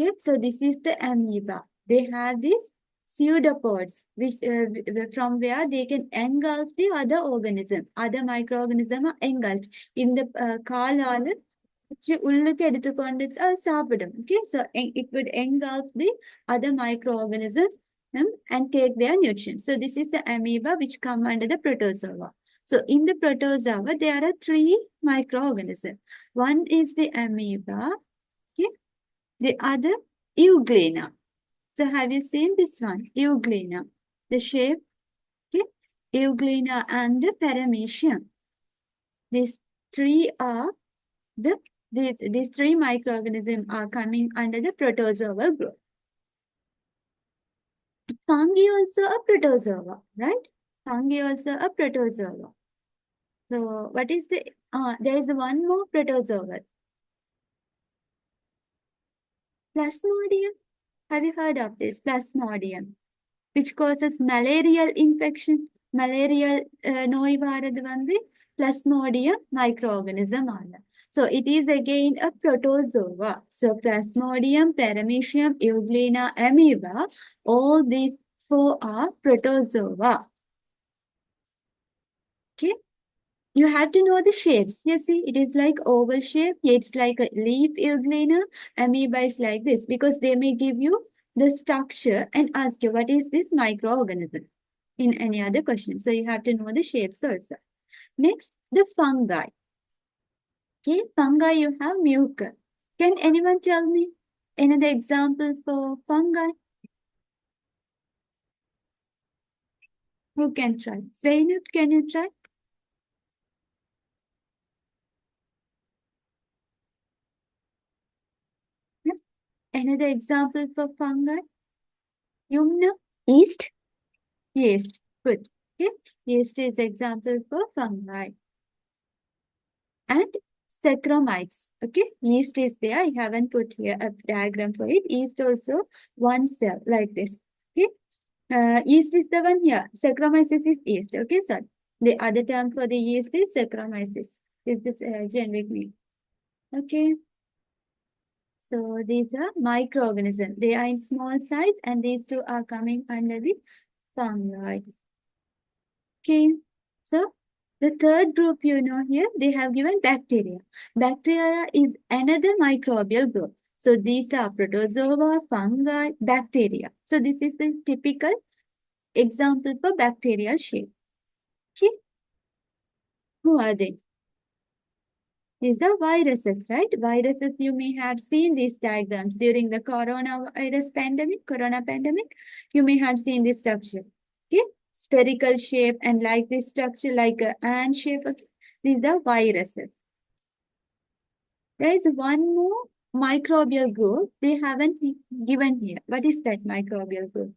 Okay, so this is the amoeba. They have these pseudopods, which from where they can engulf the other organism. Other microorganism are engulfed in the காலால உள்ளுக்கு எடுத்துக்கொண்டு சாப்பிடும். Okay, so it would engulf the other microorganism and take their nutrients. So this is the amoeba which come under the protozoa. So in the protozoa, there are 3 microorganisms. One is the amoeba. Okay, the other euglena. So have you seen this one? Euglena. The shape, okay, euglena and the paramecium. These 3 are these 3 microorganisms are coming under the protozoal group. Fungi also a protozoa, right? Fungi also a protozoa. So what is the, there is one more protozoa. Plasmodium. Have you heard of this? Plasmodium, which causes malarial infection. Malarial நோய் வாரது வந்து Plasmodium microorganism ஆல. So it is again a protozoa. So Plasmodium, Paramecium, Euglena, amoeba, all these 4 are protozoa. Okay. You have to know the shapes. You see, it is like oval shape. It's like a leaf euglena. Amoeba is like this because they may give you the structure and ask you what is this microorganism in any other question. So you have to know the shapes also. Next, the fungi. Okay, fungi you have mucus. Can anyone tell me another example for fungi? Who can try? Zainab, can you try? Yes. Another example for fungi? Yumna? Yeast. Yeast. Good. Okay. Yeast is example for fungi. And Saccharomyces. Okay. Yeast is there. I haven't put here a diagram for it. Yeast also one cell like this. Okay. Yeast is the one here. Saccharomyces is yeast. Okay. So the other term for the yeast is Saccharomyces. This is generic name. Okay. So these are microorganisms. They are in small size and these 2 are coming under the fungi. Okay. So the third group, you know, here they have given bacteria. Bacteria is another microbial group. So these are protozoa, fungi, bacteria. So this is the typical example for bacterial shape. Okay. Who are they? These are viruses, right? Viruses, you may have seen these diagrams during the corona pandemic. You may have seen this structure. Okay. Spherical shape and like this structure, like an ant shape. Okay. These are viruses. There is one more microbial group they haven't given here. What is that microbial group?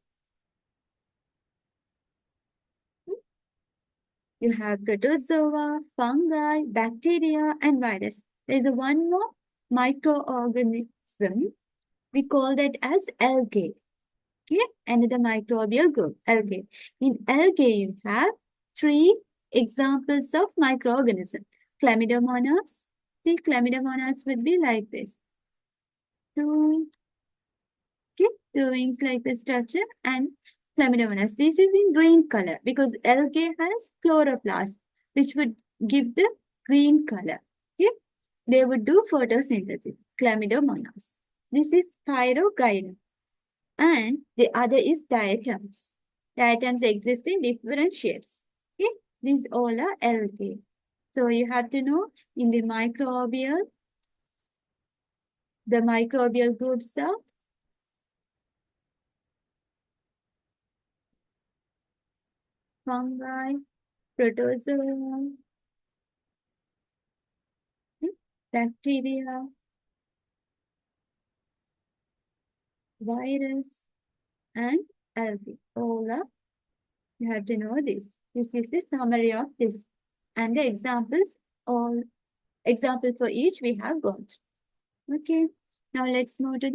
You have protozoa, fungi, bacteria, and virus. There is one more microorganism. We call that as algae. Okay, another microbial group, algae. In algae, you have 3 examples of microorganisms. Chlamydomonas. See, chlamydomonas would be like this. 2 wings like the structure and Chlamydomonas. This is in green color because algae has chloroplast, which would give the green color. Okay? They would do photosynthesis. Chlamydomonas. This is Pyrogynum. And the other is diatoms. Diatoms exist in different shapes. Okay? These all are algae. So you have to know in the microbial groups are fungi, protozoa, bacteria, virus, and algae. All are, you have to know this. This is the summary of this. And the examples, all example for each we have got. Okay. Now let's move to the